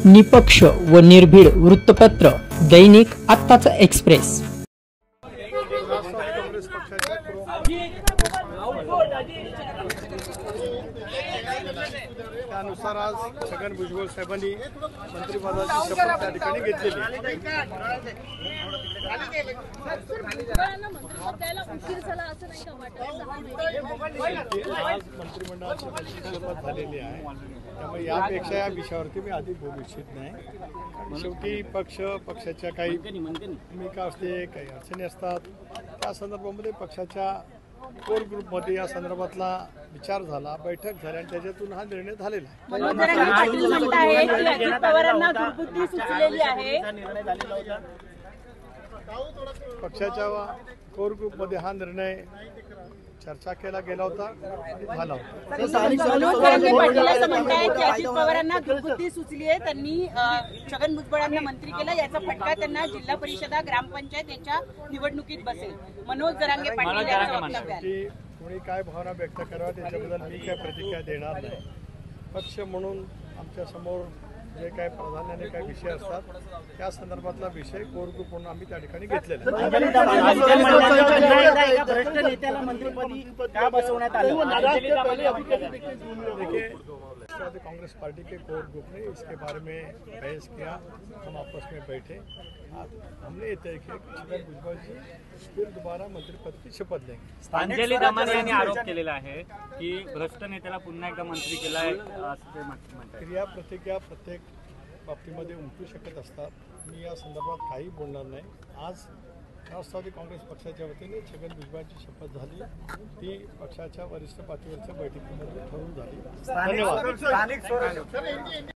निपक्ष व निर्भीड वृत्तपत्र दैनिक आत्ताचा एक्सप्रेस। त्यानुसार आज छगन भुजबळ साहेबांनी मंत्रिपदाची शपथ त्या ठिकाणी घेतलेली आज मंत्रिमंडळाची शपथ झालेली आहे, त्यामुळे यापेक्षा या विषयावरती मी अधिक बोलू इच्छित नाही। शेवटी पक्षाच्या काही भूमिका असते, काही अडचणी असतात, त्या संदर्भामध्ये पक्षाच्या कोर ग्रुपमध्ये या संदर्भातला विचार झाला, बैठक झाली आणि त्याच्यातून हा निर्णय झालेला आहे। पक्षाच्या कोर ग्रुपमध्ये हा निर्णय चर्चा केला गेला होता, झाला होता। अजित पवारांना दुर्बुद्धी सुचली आहे, त्यांनी छगन भुजबळांना मंत्री केलं, याचा फटका त्यांना जिल्हा परिषदा ग्रामपंचायत यांच्या निवडणुकीत बसेल। मनोज जरांगे पाटील यांचं वक्तव्य आहे। कोणी काय भावना व्यक्त कराव्या त्याच्याबद्दल मी काय प्रतिक्रिया देणार नाही। पक्ष म्हणून आमच्या समोर जे काय प्राधान्याने काही विषय असतात त्या संदर्भातला विषय कोर ग्रुप म्हणून आम्ही त्या ठिकाणी घेतलेला है। कांग्रेस पार्टी के कोर ग्रुप ने इसके बारे में बहस किया, हम आपस में बैठे, हमने ये तय किया कि छगन भुजबळ जी फिर दोबारा मंत्रिपद की शपथ लेंगे। अंजली दमाने यांनी आरोप केलेला आहे की भ्रष्ट नेत्याला पुन्हा एकदा मंत्री केला आहे, असं ते म्हणतात। क्रिया प्रतिक्रिया प्रत्येक बाबतीमध्ये उमटू शकत असतात, मी या संदर्भात काही बोलणार नाही। आज राष्ट्रवादी काँग्रेस पक्षाच्या वतीने छगन भुजबळांची शपथ झाली, ती पक्षाच्या वरिष्ठ पातळीवरच्या बैठकीमध्ये ठरवून झाली। धन्यवाद।